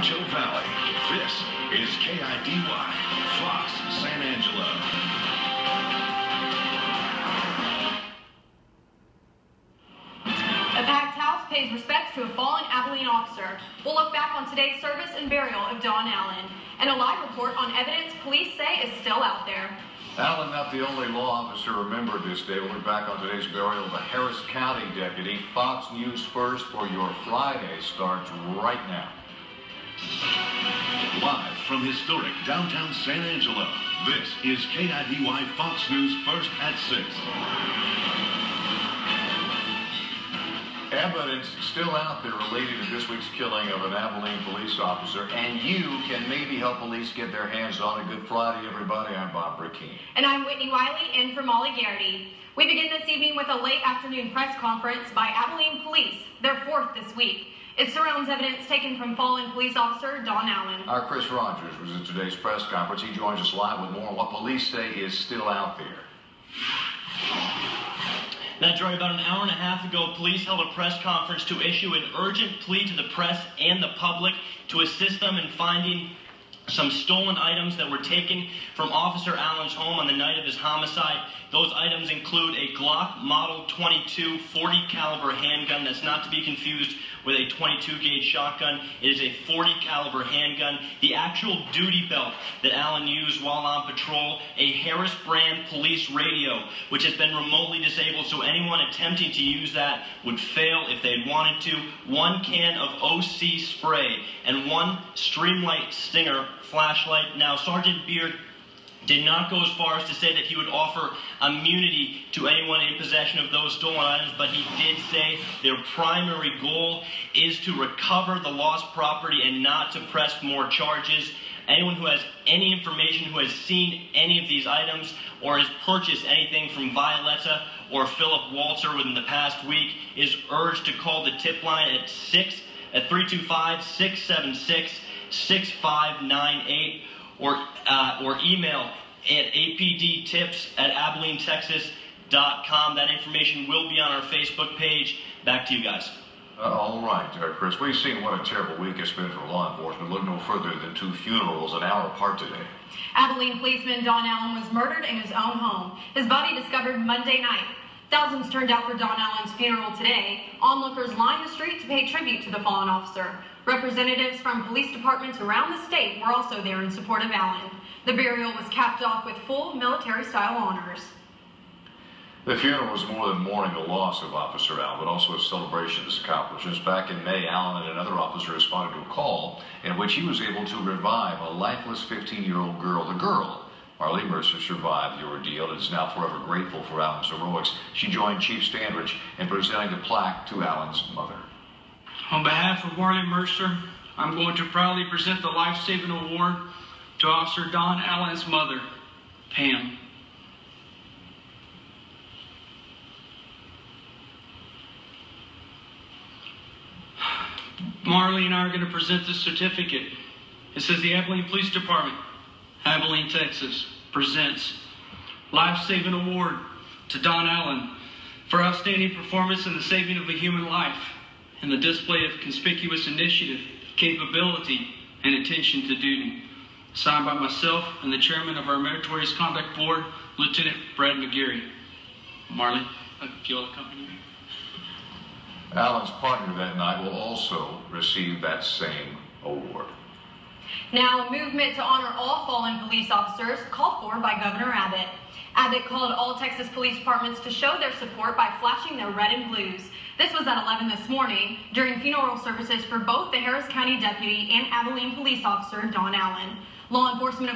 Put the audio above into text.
Rancho Valley. This is KIDY, Fox, San Angelo. A packed house pays respects to a fallen Abilene officer. We'll look back on today's service and burial of Don Allen, and a live report on evidence police say is still out there. Allen, not the only law officer remembered this day. We'll look back on today's burial of a Harris County deputy. Fox News First for your Friday starts right now. Live from historic downtown San Angelo, this is KIDY Fox News First at 6. Evidence still out there related to this week's killing of an Abilene police officer, and you can maybe help police get their hands on it. Good Friday, everybody. I'm Bob Brickeen. And I'm Whitney Wiley, in for Molly Garrity. We begin this evening with a late afternoon press conference by Abilene Police, their fourth this week. It surrounds evidence taken from fallen police officer Don Allen. Our Chris Rogers was at today's press conference. He joins us live with more on what police say is still out there. That's right. About an hour and a half ago, police held a press conference to issue an urgent plea to the press and the public to assist them in finding some stolen items that were taken from Officer Allen's home on the night of his homicide. Those items include a Glock Model 22 40 caliber handgun that's not to be confused with a 22 gauge shotgun. It is a 40 caliber handgun, the actual duty belt that Allen used while on patrol, a Harris brand police radio, which has been remotely disabled, so anyone attempting to use that would fail if they'd wanted to, one can of OC spray, and one Streamlight Stinger flashlight. Now, Sergeant Beard did not go as far as to say that he would offer immunity to anyone in possession of those stolen items, but he did say their primary goal is to recover the lost property and not to press more charges. Anyone who has any information, who has seen any of these items or has purchased anything from Violetta or Philip Walter within the past week is urged to call the tip line at 325-676-6598 or email at apdtips@abilenetexas.com. That information will be on our Facebook page. Back to you guys. All right, Chris, we've seen what a terrible week it's been for law enforcement. Look no further than two funerals an hour apart today. Abilene policeman Don Allen was murdered in his own home. His body discovered Monday night. Thousands turned out for Don Allen's funeral today. Onlookers lined the street to pay tribute to the fallen officer. Representatives from police departments around the state were also there in support of Allen. The burial was capped off with full military-style honors. The funeral was more than mourning the loss of Officer Allen, but also a celebration of his accomplishments. Back in May, Allen and another officer responded to a call in which he was able to revive a lifeless 15-year-old girl. The girl, Marlene Mercer, survived the ordeal and is now forever grateful for Allen's heroics. She joined Chief Standridge in presenting the plaque to Allen's mother. On behalf of Marlene Mercer, I'm going to proudly present the Life-Saving Award to Officer Don Allen's mother, Pam. Marley and I are going to present this certificate. It says the Abilene Police Department, Abilene, Texas, presents Life-Saving Award to Don Allen for outstanding performance in the saving of a human life and the display of conspicuous initiative, capability, and attention to duty. Signed by myself and the chairman of our Meritorious Conduct Board, Lieutenant Brad McGarry. Marley, if you'll accompany me. Allen's partner that night will also receive that same award. Now, a movement to honor all fallen police officers called for by Governor Abbott. Abbott called all Texas police departments to show their support by flashing their red and blues. This was at 11 this morning during funeral services for both the Harris County deputy and Abilene police officer Don Allen. Law enforcement